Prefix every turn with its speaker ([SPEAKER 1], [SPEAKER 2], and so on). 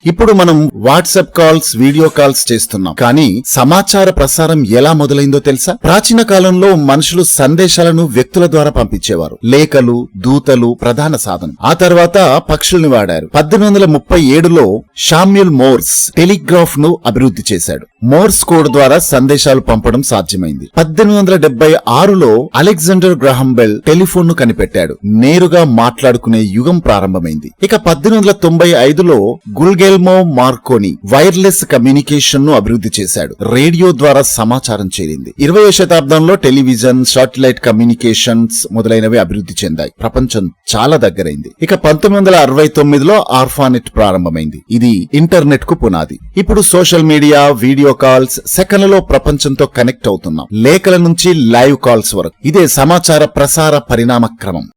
[SPEAKER 1] ఇప్పుడు మనం WhatsApp calls, video calls చేస్తున్నాం. కానీ సమాచార ప్రసారం ఎలా మొదలైందో తెలుసా? ప్రాచీన కాలంలో మనుషులు సందేశాలను వ్యక్తుల ద్వారా పంపించేవారు. లేఖలు, దూతలు ప్రధాన సాధనం. ఆ తర్వాత పక్షుల్ని వాడారు. 1837లో షామ్యూల్ మోర్స్ టెలిగ్రాఫ్ ను అభివృద్ధి చేశాడు. మోర్స్ కోడ్ ద్వారా సందేశాలు పంపడం సాధ్యమైంది. 1876లో అలెగ్జాండర్ గ్రాహం బెల్ టెలిఫోన్ ను కనిపెట్టాడు. నేరుగా మాట్లాడుకునే యుగం ప్రారంభమైంది. ఇక 1895లో గుల్గెల్మో మార్కోని వైర్లెస్ కమ్యూనికేషన్ ను అభివృద్ధి చేశాడు. రేడియో ద్వారా సమాచారం చేరింది. 20వ శతాబ్దంలో టెలివిజన్, శాటిలైట్ కమ్యూనికేషన్స్ మొదలైనవి అభివృద్ధి చెందాయి. ప్రపంచం చాలా దగ్గరైంది. ఇక 1969లో ఆర్ఫానెట్ ప్రారంభమైంది. ఇది ఇంటర్నెట్ కు పునాది. ఇప్పుడు సోషల్ మీడియా, వీడియో కాల్స్, సెకన్లలో ప్రపంచంతో కనెక్ట్ అవుతున్నాం. లేఖల నుంచి లైవ్ కాల్స్ వరకు ఇదే సమాచార ప్రసార పరిణామ క్రమం.